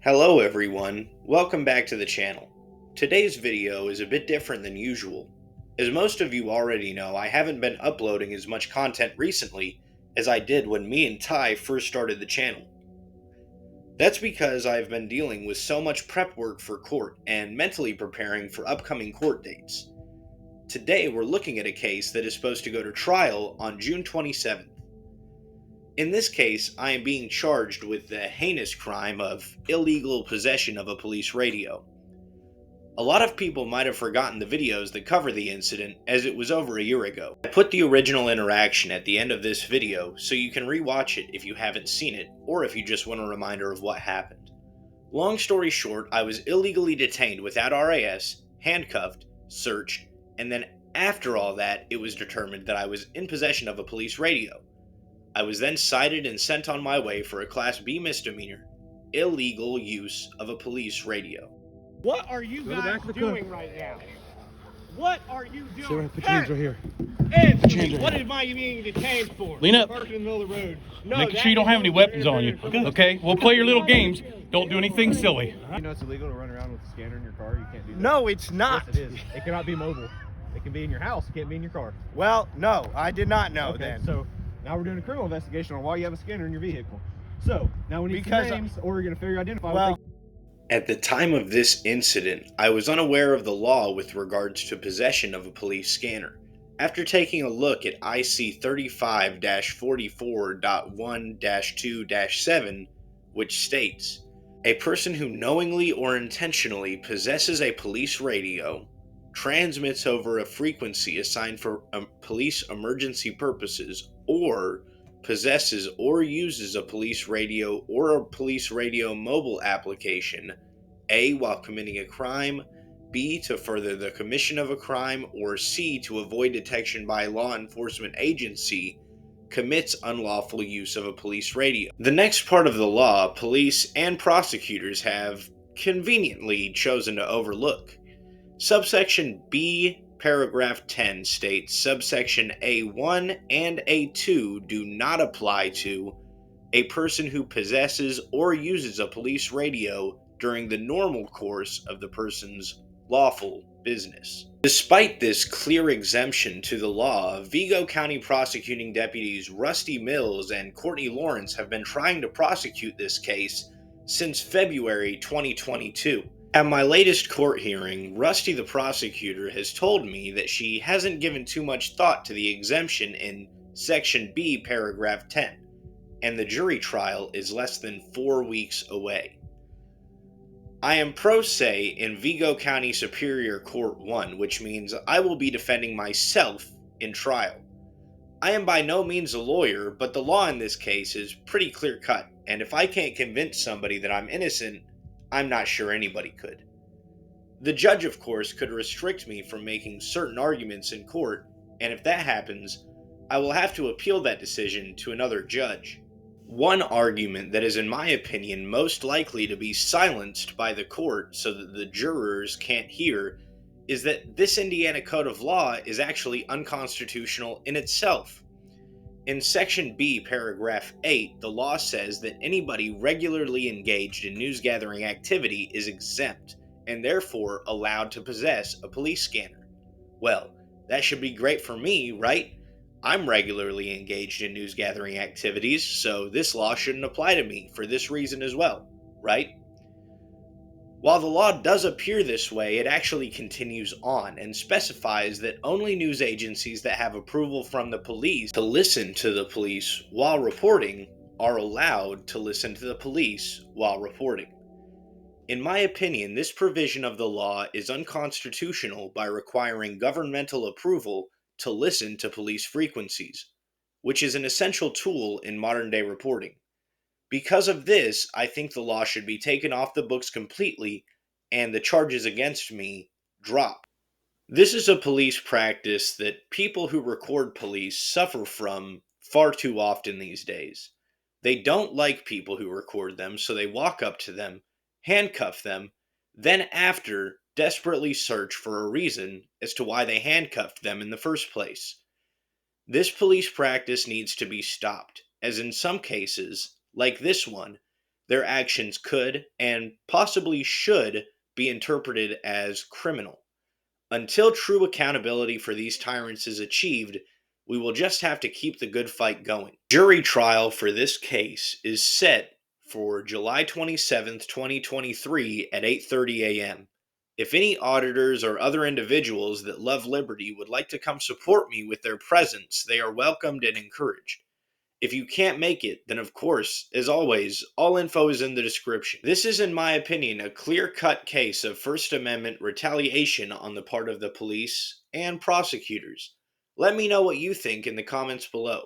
Hello everyone, welcome back to the channel. Today's video is a bit different than usual. As most of you already know, I haven't been uploading as much content recently as I did when me and Ty first started the channel. That's because I've been dealing with so much prep work for court and mentally preparing for upcoming court dates. Today we're looking at a case that is supposed to go to trial on June 27th. In this case, I am being charged with the heinous crime of illegal possession of a police radio. A lot of people might have forgotten the videos that cover the incident, as it was over a year ago. I put the original interaction at the end of this video so you can rewatch it if you haven't seen it, or if you just want a reminder of what happened. Long story short, I was illegally detained without RAS, handcuffed, searched, and then after all that, it was determined that I was in possession of a police radio. I was then cited and sent on my way for a Class B misdemeanor, illegal use of a police radio. What are you guys doing right now? What are you doing? Put your hands right here. Anthony, what am I being detained for? Lean up. Parked in the middle of the road. No, Making sure you don't have any weapons on you. Okay? We'll play your little games. Don't do anything silly. You know it's illegal to run around with a scanner in your car? You can't do that. No, it's not. Yes, it is. It cannot be mobile. It can be in your house. It can't be in your car. Well, no, I did not know Okay, then. so now we're doing a criminal investigation on why you have a scanner in your vehicle. So now we need some names, or we're going to figure identify. Well, At the time of this incident, I was unaware of the law with regards to possession of a police scanner. After taking a look at IC 35-44.1-2-7, which states, a person who knowingly or intentionally possesses a police radio, transmits over a frequency assigned for police emergency purposes, or possesses or uses a police radio or a police radio mobile application, A, while committing a crime, B, to further the commission of a crime, or C, to avoid detection by a law enforcement agency, commits unlawful use of a police radio. The next part of the law, police and prosecutors have conveniently chosen to overlook. Subsection B, paragraph 10 states subsection A1 and A2 do not apply to a person who possesses or uses a police radio during the normal course of the person's lawful business. Despite this clear exemption to the law, Vigo County prosecuting deputies Rustie Mills and Courtney.Lawrence have been trying to prosecute this case since February 2022. At my latest court hearing, Rustie the prosecutor has told me that she hasn't given too much thought to the exemption in Section B, paragraph 10, and the jury trial is less than 4 weeks away. I am pro se in Vigo County Superior Court 1, which means I will be defending myself in trial. I am by no means a lawyer, but the law in this case is pretty clear-cut, and if I can't convince somebody that I'm innocent, I'm not sure anybody could. The judge, of course, could restrict me from making certain arguments in court, and if that happens, I will have to appeal that decision to another judge. One argument that is, in my opinion, most likely to be silenced by the court so that the jurors can't hear is that this Indiana Code of Law is actually unconstitutional in itself. In Section B, paragraph 8, the law says that anybody regularly engaged in news-gathering activity is exempt, and therefore allowed to possess a police scanner. Well, that should be great for me, right? I'm regularly engaged in news-gathering activities, so this law shouldn't apply to me for this reason as well, right? While the law does appear this way, it actually continues on and specifies that only news agencies that have approval from the police to listen to the police while reporting are allowed to listen to the police while reporting. In my opinion, this provision of the law is unconstitutional by requiring governmental approval to listen to police frequencies, which is an essential tool in modern-day reporting. Because of this, I think the law should be taken off the books completely and the charges against me dropped. This is a police practice that people who record police suffer from far too often these days. They don't like people who record them, so they walk up to them, handcuff them, then after desperately search for a reason as to why they handcuffed them in the first place. This police practice needs to be stopped, as in some cases, like this one, their actions could and possibly should be interpreted as criminal. Until true accountability for these tyrants is achieved, we will just have to keep the good fight going. Jury trial for this case is set for July 27th, 2023 at 8:30 a.m. If any auditors or other individuals that love liberty would like to come support me with their presence, they are welcomed and encouraged. If you can't make it, then of course, as always, all info is in the description. This is, in my opinion, a clear-cut case of First Amendment retaliation on the part of the police and prosecutors. Let me know what you think in the comments below.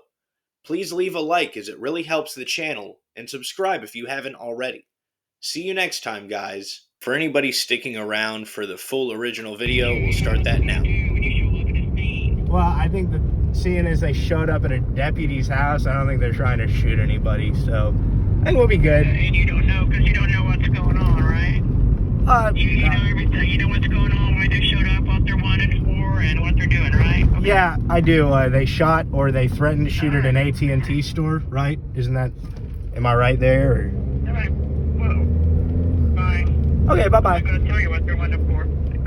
Please leave a like as it really helps the channel, and subscribe if you haven't already. See you next time, guys. For anybody sticking around for the full original video, we'll start that now. Well, I think that seeing as they showed up at a deputy's house, I don't think they're trying to shoot anybody, so I think we'll be good. And you don't know, because you don't know what's going on, right? You know everything. You know what's going on, why they showed up, what they're wanted for, and what they're doing, right? Okay. Yeah, I do. They shot or they threatened to shoot at an AT&T store, right? Isn't that, am I right there? Or? All right. Whoa. Bye. Okay, bye-bye. I'm going to tell you what they're wanted for.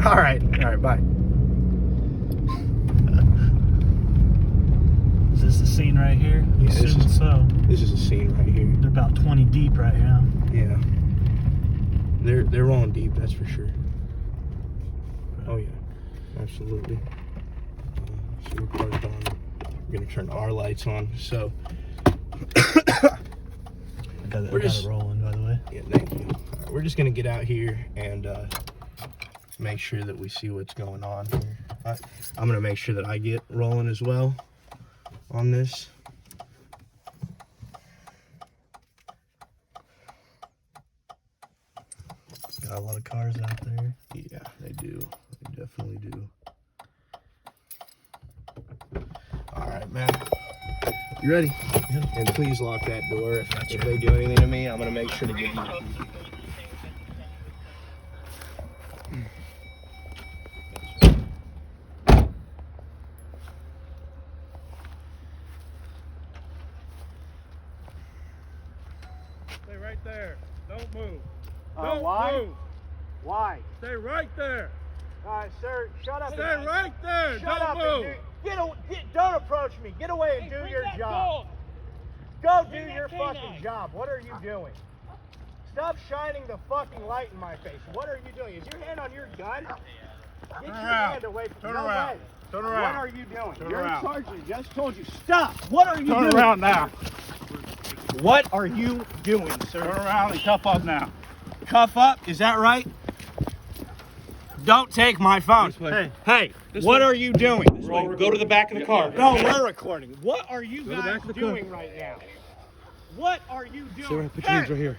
All right, bye. Is this the scene right here? Yeah, this is, so. This is a scene right here. They're about 20 deep right now. Yeah. They're rolling deep, that's for sure. Oh yeah, absolutely. So we're parked on. We're gonna turn our lights on. So I got it rolling, by the way. Yeah, thank you. All right, we're just gonna get out here and make sure that we see what's going on here. I'm gonna make sure that I get rolling as well on this. Got a lot of cars out there. Yeah, they do. They definitely do. All right, man. You ready? Yeah. And please lock that door. If they do anything to me, I'm gonna make sure to give you. Stay right there. Don't move. Why? Move. Why? Stay right there. Sir, shut up. Stay right there. Shut up. Don't move. Don't approach me. Get away and do your job. Go do your fucking job. What are you doing? Stop shining the fucking light in my face. What are you doing? Is your hand on your gun? Get your hand away from me. Turn around. Turn around. What are you doing? Turn Your around. sergeant just told you stop. What are you doing? Turn around now. What are you doing, sir? Turn around and cuff up now. Cuff up? Is that right? Don't take my phone. Hey, what are you doing? Go to the back of the car. No, we're recording. What are you the guys back of the doing right now? What are you doing? Sarah, put your hands right here.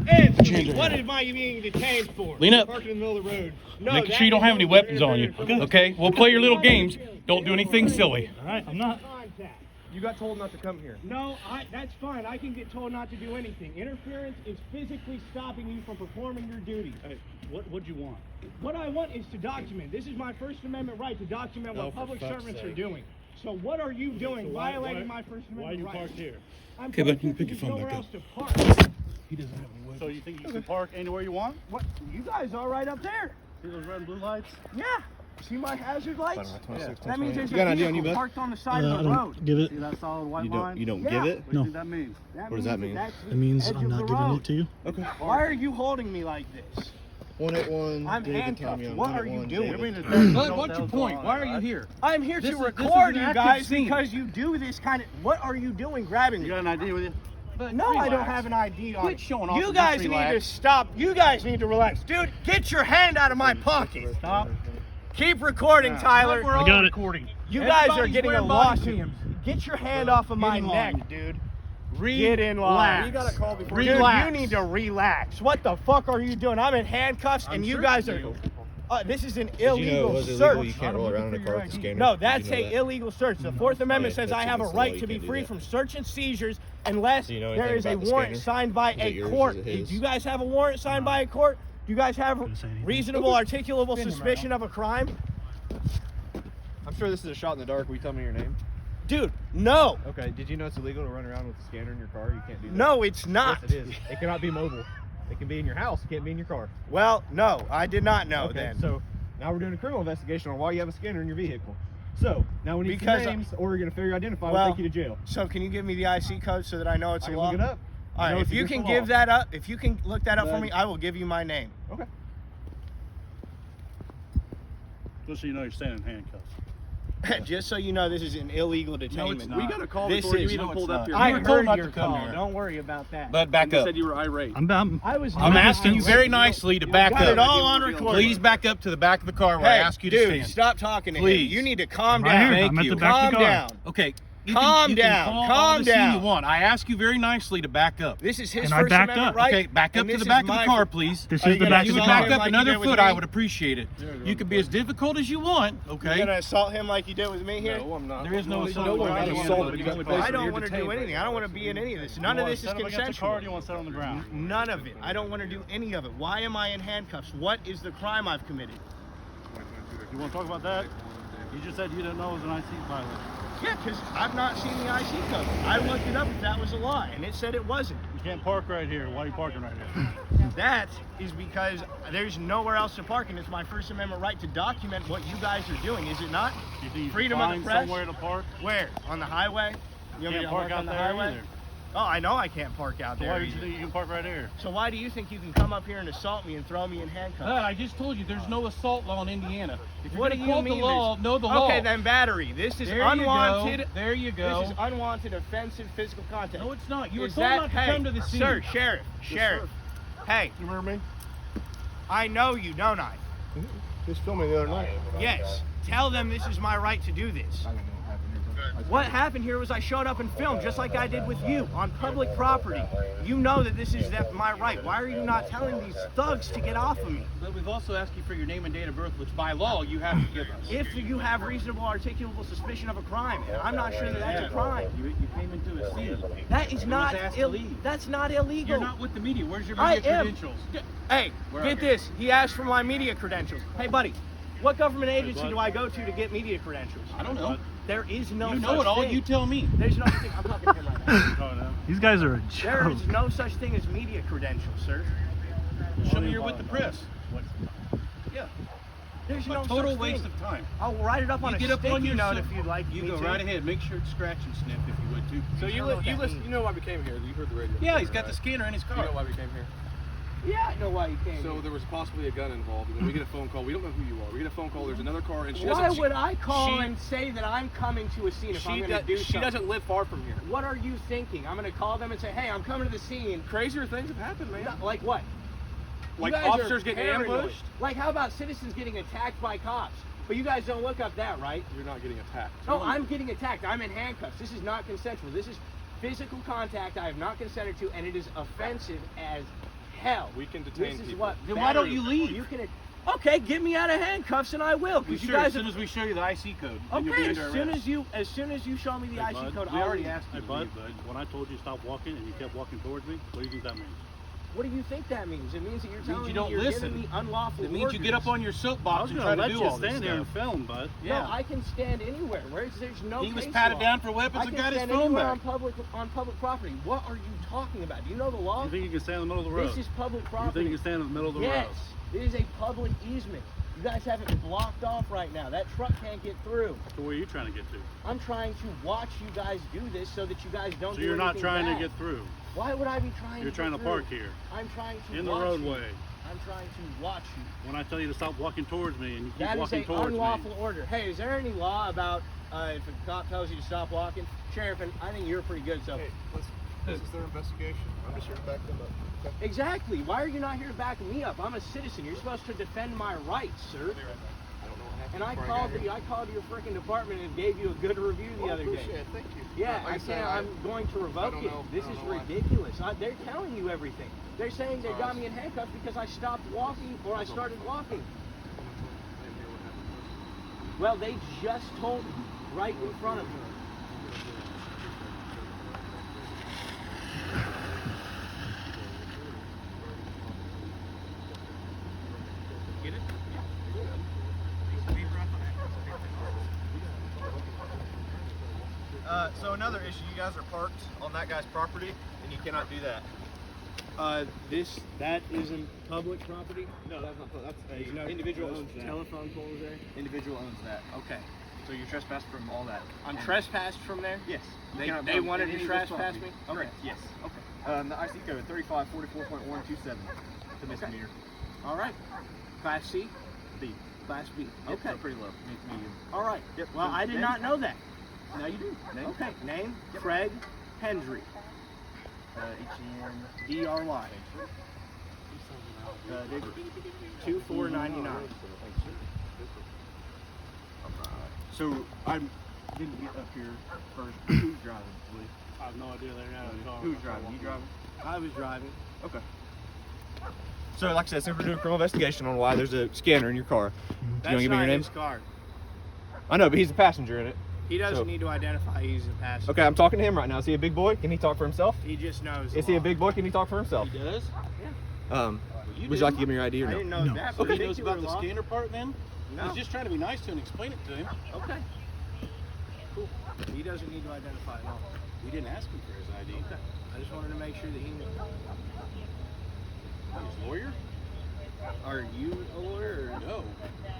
Hendry, what am I being detained for? Lean up. Parking in the middle of the road. No, Making sure you don't have any weapons on you. Okay? We'll play your little games. Don't do anything silly. All right, I'm not. Contact. You got told not to come here. No, that's fine. I can get told not to do anything. Interference is physically stopping you from performing your duties. Hey, what'd you want? What I want is to document. This is my First Amendment right to document what public servants are doing. So what are you doing violating my First Amendment right? Why are you parked here? I'm Okay, parked but you here pick your because phone there's back nowhere else to park. He doesn't have any weapons. So you think you can park anywhere you want? What? You guys all right up there? See those red and blue lights? Yeah. See my hazard lights? Yeah. That means there's You got a an ID on you, vehicle bud? parked on the side of the road. Give it. See that solid white line? You don't Yeah. give it? What do you think that means? What does that mean? It means I'm not giving it to you. Okay. Why are you holding me like this? 181. I'm handcuffed. What are you doing? Bud, what's your point? Why are you here? I'm here This to is record an you active guys scene. because you do this kind of. What are you doing grabbing You me? got an ID with you? No, I don't have an ID on. Quit showing off You and guys just need to relax. stop. You guys need to relax. Dude, get your hand out of my pocket. Stop. Keep recording, Tyler. We're all recording. You guys are Everybody's getting a wearing body lawsuit. cams. Get your hand off of my in line. neck, dude. Get in line. You got a call before Dude, relax. you need to relax. What the fuck are you doing? I'm in handcuffs and you guys are. This is an illegal search. You can't roll around in a car with a scanner. No, that's an illegal search. The Fourth Amendment says I have a that's right law, to you be can't do free that. from search and seizures unless Do you know there anything is a about the warrant scanner? signed by Is it a yours? court. Is it his? Do you guys have a warrant signed by a court? Do you guys have say anything. reasonable, articulable suspicion of a crime? I'm sure this is a shot in the dark. Will you tell me your name? Dude, no. Okay, did you know it's illegal to run around with a scanner in your car? You can't do that. No, it's not. Yes, it is. It cannot be mobile. It can be in your house. It can't be in your car. Well, no, I did not know Okay, then. so now we're doing a criminal investigation on why you have a scanner in your vehicle. So now we need some names, or we're gonna figure identify. We'll take you to jail. So can you give me the IC code so that I know it's I a can law? look it up. All right, if you can give that up, if you can look that up for me, I will give you my name. Okay. Just so you know, you're staying in handcuffs. Just so you know, this is an illegal detainment. We got a call This before you is- even no, pulled up here. I You were told heard not your to come call. here. Don't worry about that. Bud, back You up. said you were irate. I'm I'm asking you very nicely to back got it up. all on recording. Please back up to the back of the car where I Hey, ask you to dude, stand. stop talking to him. Please. You need to calm Right down. here. Thank I'm at you. the back Calm of the car. down. Okay. Calm you down. Can call Calm all the scene down. you want. I ask you very nicely to back up. This is his And I First backed Amendment up. right. Okay, back up and to this the is back of my- the car, please. This Are is you the gonna back If of you the would assault car. back him up like you another did with foot, me? I would appreciate it. You could be as difficult as you want, okay? You're gonna assault him like you did with me here? No, I'm not. There is no assault. No one I got don't assaulted. want You to got be placed I in don't your want to do detainment. anything. I don't want to be in any of this. None of this is Stand up against the car, consensual. or do you want to sit on the ground? None of it. I don't want to do any of it. Why am I in handcuffs? What is the crime I've committed? You want to talk about that? You just said you didn't know it was an IC violation. Yeah, because I've not seen the IC code. I looked it up if that was a lie, and it said it wasn't. You can't park right here. Why are you parking right here? That is because there's nowhere else to park, and it's my First Amendment right to document what you guys are doing, is it not? You think you Freedom can of the find press? somewhere to park? Where? On the highway? You want me can't to park out on the there highway? either. Oh, I know I can't park out So there. why do you either. think you can park right here? So why do you think you can come up here and assault me and throw me in handcuffs? I just told you there's no assault law in Indiana. If you're What do gonna you quote mean? the law, know the law. Okay, then battery. This is There unwanted. You go. There you go. This is unwanted offensive physical contact. No, it's not. You were Is told that, not to hey, come to the scene. Sir, sheriff. Hey, You remember me? I know you, don't I? Just filmed me the other night. Yes. Tell them this is my right to do this. What happened here was I showed up and filmed just like I did with you on public property. You know that this is my right. Why are you not telling these thugs to get off of me? But we've also asked you for your name and date of birth, which by law you have to give us. If you have reasonable articulable suspicion of a crime, and I'm not sure that that's a crime. You came into a scene. That is You not was asked to leave. That's not illegal. You're not with the media. Where's your I media am. credentials? Hey, Where get are they? this. He asked for my media credentials. Hey, buddy, what government agency do I go to get media credentials? I don't know. There is no You such know it all. thing. You tell me. There's no such thing. I'm talking to him right now. Oh, no. These guys are a There joke. is no such thing as media credentials, sir. Show me you're with the press. Yeah. There's A no total such waste thing. of time. I'll write it up on You a get up on sticky your note soap- if you'd like You me go to. right ahead. Make sure it's scratch and sniff if you would too. So you you know why we came here? You heard the radio. Yeah, he's got the scanner in his car. You know why we came here? Yeah, I know why you came. So there was possibly a gun involved, and then we get a phone call. We don't know who you are. We get a phone call. There's another car, and she Why doesn't. would I call she- and say that I'm coming to a scene if I'm She, going to do she something? doesn't live far from here. What are you thinking? I'm going to call them and say, hey, I'm coming to the scene. Crazier things have happened, man. Like what? Like You guys are officers getting paranoid. ambushed. Like how about citizens getting attacked by cops? But you guys don't look up that, right? You're not getting attacked. No, I'm getting attacked. I'm in handcuffs. This is not consensual. This is physical contact I have not consented to, and it is offensive as hell. We can detain This is people. what. Then why don't battery- you leave? You can. Okay, get me out of handcuffs, and I will. We Because you sure, guys. as soon as we show you the IC code, then you'll be Okay, under arrest. as soon as you show me the Hey, IC bud, code, We I'll already leave. asked you Hey, to bud, leave, bud. when I told you stop walking and you kept walking towards me, what do you think that means? What do you think that means? It means that you're means telling you me don't you're listen. giving me unlawful It means you get up on your I soapbox was and gonna try let to do you all this stand there and stuff. film, bud. Yeah. No, I can stand anywhere. There's no. He was case patted law. down for weapons I and can got his stand phone anywhere back. on public property. What are you talking about? Do you know the law? You think you can stand in the middle of the road? This is public You property. think you can stand in the middle of the Yes, road? it is a public easement. You guys have it blocked off right now. That truck can't get through. So where are you trying to get to? I'm trying to watch you guys do this so that you guys don't. So do you're not anything trying bad. to get through. Why would I be trying? You're to trying get to through? park here. I'm trying to In the watch roadway. You. I'm trying to watch you. When I tell you to stop walking towards me and you keep That is walking an towards unlawful me. order. Hey, is there any law about if a cop tells you to stop walking? Sheriff, and I think you're pretty good, so. Hey, this is their investigation. I'm just here to back them up. Okay? Exactly. Why are you not here to back me up? I'm a citizen. You're supposed to defend my rights, sir. I don't know what happened. And I before called got you. here. I called your freaking department and gave you a good review the Well, other appreciate day. it. Thank you. Yeah, Like I said, can't. I'm going to revoke don't it. know- This I is don't know why. ridiculous. They're telling you everything. They're saying they got me in handcuffs because I stopped walking or I started walking. Well, they just told me right in front of me. Get it? So another issue, you guys are parked on that guy's property, and you cannot do that. That isn't public property? No, that's not. That's No individual owns that. telephone poles there? Individual owns that. Okay. So you're trespassed from all that. I'm trespassed from there? Yes. They wanted to trespass me? Okay. Correct. Yes. Okay. The IC code 3544.127. The misdemeanor. All right. Class C? B. Class B. Yep, Okay. so pretty low. Medium. All right. Yep. Well, I did not know that. Now you do. Name? Okay. Name? Yep. Craig Hendry. H-E-N-D-R-Y. Digger. 2499. So I'm going to get up here first. Who's driving, please? I have no idea they're not in the car. Who's driving? You driving? I was driving. Okay. So, like I said, since we're doing a criminal investigation on why there's a scanner in your car, That's you want to give me your not name? his car. I know, but he's a passenger in it. He doesn't So- need to identify he's a passenger. Okay, I'm talking to him right now. Is he a big boy? Can he talk for himself? He just knows. Is he a big boy? Can he talk for himself? He does? Would you like to give me your ID or I no? didn't know that. So he knows particular about the law? scanner part then? No. I was just trying to be nice to him and explain it to him. Okay. Cool. He doesn't need to identify at all. We didn't ask him for his ID. Okay. I just wanted to make sure that he knew. His lawyer? Are you a lawyer? Or? No.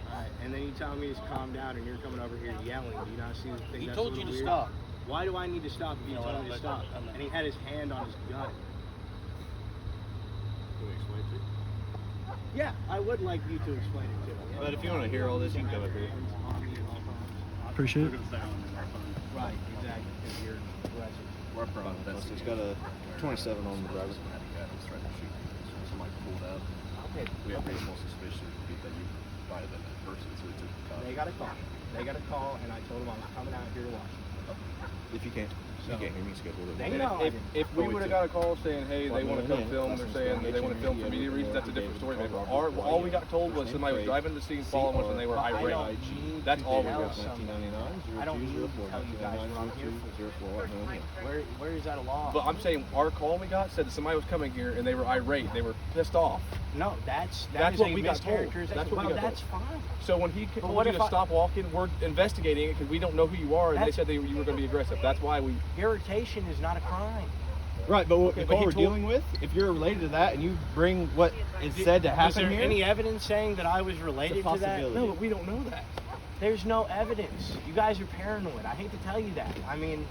Alright, and then you tell me to calm down and you're coming over here yelling. Do you not see the thing He that's told a you to little stop. weird? Why do I need to stop if you No, told I'm me to not- stop? I'm not. And he had his hand on his gun. Can we explain it to you? Yeah, I would like you to explain it to me. But if you want to hear all this, you can come up here. Appreciate it. We're going to stay on there. Right, exactly, because you're aggressive. We're from. It's got a 27 on the driver. Somebody pulled out. Okay. We have reasonable suspicion that you provided that person, so we took the cop. They got a call. They got a call, and I told them I was coming out here to watch it. If you can't. You can't hear me schedule it. They know I didn't. If we would have got a call saying, hey, they want to come film, they're saying they want to film for media reasons, that's a different story. But all we got told was somebody was driving the scene, following us, and they were I irate. don't need That's to all we tell got. somebody. I don't need to tell you guys what I'm here for. Where is that a law? But I'm saying our call we got said that somebody was coming here and they were irate. They were pissed off. No, that's That's is what a we got told. mischaracterization. That's what we got That's told. fine. So when he told what you if to I- stop walking, we're investigating it because we don't know who you are, and they That's- said you were going to be aggressive. That's why we. Irritation is not a crime. Right, but Okay, the but call he we're told- dealing with, if you're related to that and you bring what is said to Was happen there here, any evidence saying that I was related to that? possibility. No, but we don't know that. There's no evidence. You guys are paranoid. I hate to tell you that. I mean,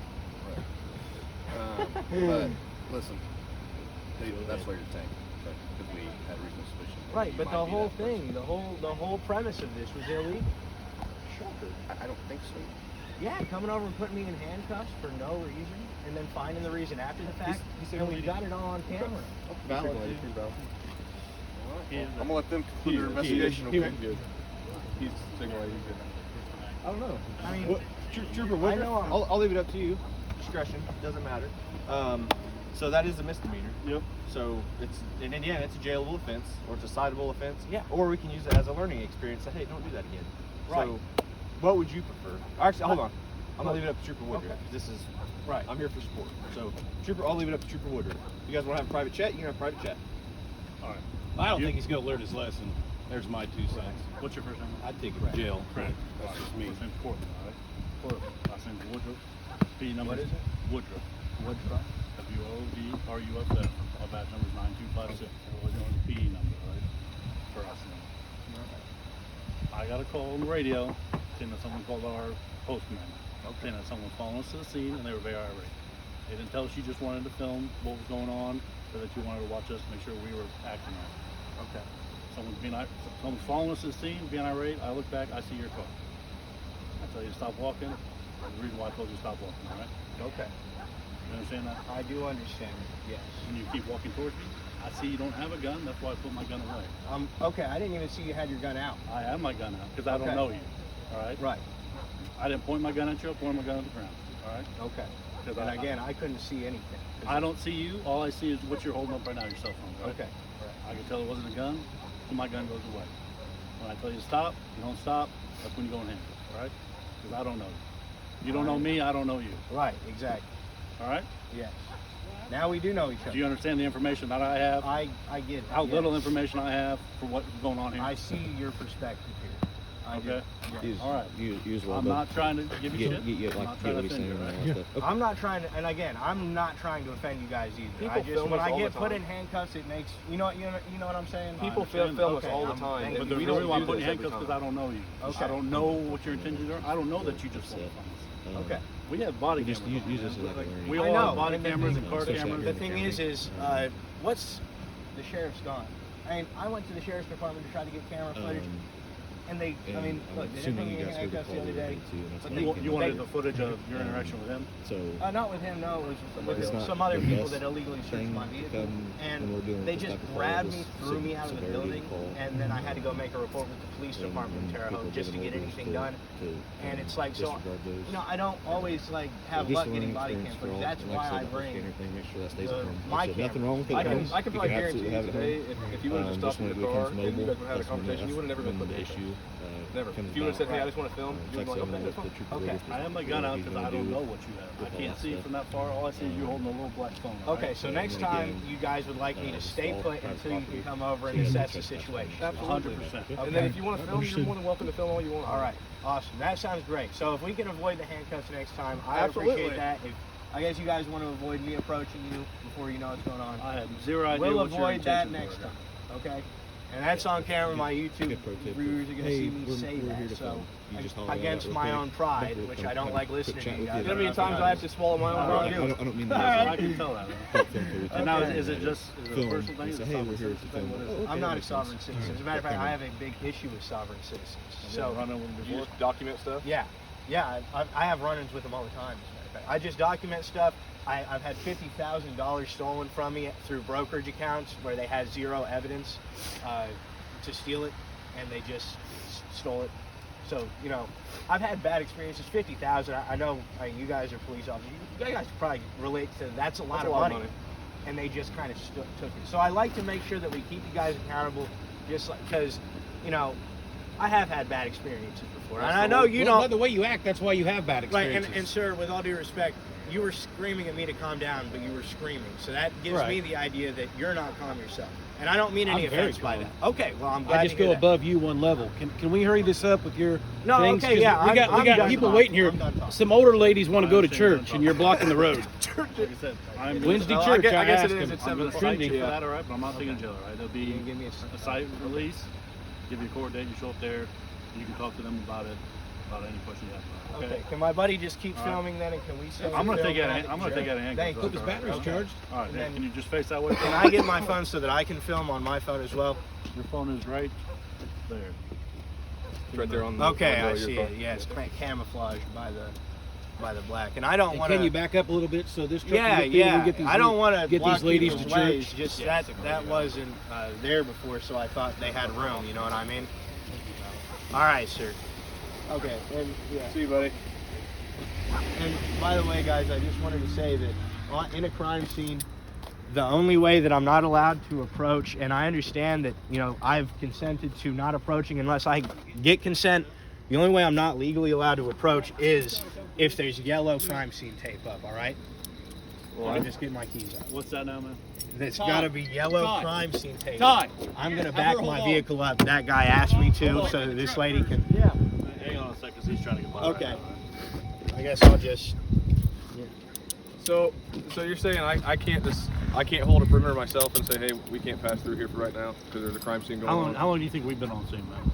But listen, that's where you're taking, because we had reasonable suspicion. that right, you but might the be whole that person. thing, the whole premise of this was illegal. I don't think so. Yeah, coming over and putting me in handcuffs for no reason, and then finding the reason after the fact, and we got it all on camera. valid. Yeah. I'm gonna let them conclude their investigation. he- Okay. He's signaling he's good. I don't know. I mean, What, Trooper I Woodruff, know I'm- I'll leave it up to you. Discretion, doesn't matter. So that is a misdemeanor. Yep. So it's in Indiana, it's a jailable offense, or it's a citable offense. Yeah. Or we can use it as a learning experience. Say, hey, don't do that again. Right. So, what would you prefer? Actually, hold on. I'm gonna leave it up to Trooper Woodruff. Okay. This is right. I'm here for support. So, Trooper, I'll leave it up to Trooper Woodruff. If you guys want to have a private chat, you can have a private chat. All right. I don't think he's going to learn his lesson. There's my 2 cents. What's your first name? I'd take it to jail. Correct. That's just me. First name's Courtney, all right? Courtney. Last name's Woodruff. P number. What is it? Woodruff. Woodruff. WODRUFF. Our badge number is 9256. We're going to P number, all right? For us. I got a call on the radio saying that someone called our postman. Saying that someone was following us to the scene and they were very irate. They didn't tell us you just wanted to film what was going on, or that you wanted to watch us to make sure we were acting right. Okay. Someone's following us to the scene, being irate. I look back, I see your car. I tell you to stop walking. There's a reason why I told you to stop walking, all right? Okay. You understand that? I do understand. Yes. When you keep walking towards me, I see you don't have a gun. That's why I put my gun away. Okay. I didn't even see you had your gun out. I have my gun out because I Okay. don't know you. All right. Right. I didn't point my gun at you. I pointed my gun at the ground. All right. Okay. 'Cause And again, I couldn't see anything. I don't see you. All I see is what you're holding up right now, your cell phone. Right? Okay. I can tell it wasn't a gun, so my gun goes away. When I tell you to stop, you don't stop. That's when you go in handcuffs. All right? Because I don't know you. You don't know me. I don't know you. Right. Exactly. All right? Yes. Now we do know each other. Do you understand the information that I have? I get it. How yes. little information I have for what's going on here? I see your perspective here. Okay? Use, All right. use well, I'm not trying to give you shit. I'm not trying to offend you, right? Okay. I'm not trying to, and again, I'm not trying to offend you guys either. People I just, film when us I all get the put time. in handcuffs, it makes, you know what I'm saying? People film us all the time. But the We reason don't why I'm do putting this every handcuffs because time. I don't know you. Okay. I don't know what your intentions are. I don't know that you just want to film us. Okay. We have body cameras. use this as like a Like, learning. we I all know, have body and the cameras thing- and car especially cameras. The thing is, what's the sheriff's gone? I mean, I went to the sheriff's department to try to get camera footage, and they, I mean, look, they didn't put me in handcuffs the other day. But You wanted the footage of your interaction with him? So not with him, no, it was It's with not some other the people best that illegally searched thing my vehicle, when we're dealing and they with this just type of grabbed call, me, this threw me out of the severity building, call. and then I had to go make a report with the police department in Terre Haute just to get anything done. And it's like, so, you know, I don't always like have luck getting body cam footage. That's why I bring my camera. Nothing wrong with it. I can probably guarantee you have it today, if you would have just stopped in the car and you guys would have had a that's when conversation, you would have never been put in issue. Never. If you would have said, hey, I just want to film, you would have gone, okay, that's fine. Okay. I have my gun out because I don't know what you have. I can't see from that far. All I see is you holding a little black phone. Okay, so next time you guys would like me to stay put until you can come over and assess the situation. Absolutely. 100%. And then if you want to film, you're more than welcome to film all you want. All right, awesome. That sounds great. So if we can avoid the handcuffs next time, I Absolutely. appreciate that. If, I guess you guys want to avoid me approaching you before you know what's going on. I have zero idea We'll what your avoid that intentions next were. time, okay? And that's on camera. My YouTube viewers are going to see me say that. So against my own pride, which I don't like listening to you guys. You know how many times I have to swallow my own I pride? don't mean I can tell that. And now, is it just a personal thing? Is it Hey, we're sovereign here to citizen film. thing? What is it? I'm not a sovereign citizen. As a matter of fact, I have a big issue with sovereign citizens. So So running with them You before? just document stuff? yeah, I have run-ins with them all the time. As a matter of fact, I just document stuff. I've had $50,000 stolen from me through brokerage accounts where they had zero evidence to steal it, and they just stole it. So, you know, I've had bad experiences. $50,000. I know you guys are police officers. You guys probably relate to that's a lot of money. And they just kind of took it. So I like to make sure that we keep you guys accountable, just like because, you know, I have had bad experiences before, and I know you don't. By the way you act, that's why you have bad Right, experiences. and sir, with all due respect, you were screaming at me to calm down, but you were screaming. So that gives me the idea that you're not calm yourself. And I don't mean any I'm very offense by calm. that. Okay, well, I'm glad I just to hear go that. above you one level. Can we hurry this up with your No, things? okay, 'Cause yeah, we I'm got done people talking. waiting here. I'm done talking. Some older ladies want to go to understand church, and you're blocking the road. Like I said, I'm Wednesday Well, church. I guess asked it is him. at I'm 7 going to cite you o'clock. for that, all right? But I'm not taking jail, all right? There'll be Give me a site release, give you a court date, you show up there, you can talk to them about it, about any question you have. Okay, can my buddy just keep filming then, and can we stay? I'm going to take film out that? I'm going to take out a handcuff. Thank you. Look, his battery's charged. All right, And then- can you just face that way? Can I get my phone so that I can film on my phone as well? Your phone is right there. It's right there on the Okay, window I of your see phone. it. Yeah, it's camouflaged by the black, and I don't And want can you to. back up a little bit so this truck Yeah, can get through and yeah. we get these I don't want to get block these ladies to people's ways. church? Just that wasn't there before, so I thought they had room. You know what I mean? All right, sir. Okay, and yeah. See you, buddy. And by the way, guys, I just wanted to say that in a crime scene, the only way that I'm not allowed to approach, and I understand that, you know, I've consented to not approaching unless I get consent. The only way I'm not legally allowed to approach is if there's yellow crime scene tape up, all right? Well, I just get my keys out. What's that now, man? It's got to be yellow crime scene tape. Ty, I'm going to back my vehicle up. That guy asked me to, so that this lady can... Yeah. Hang on a second, 'cause he's trying to get by. Okay. I guess I'll just... So you're saying I can't hold a perimeter myself and say, hey, we can't pass through here for right now because there's a crime scene going on? How long do you think we've been on scene, man?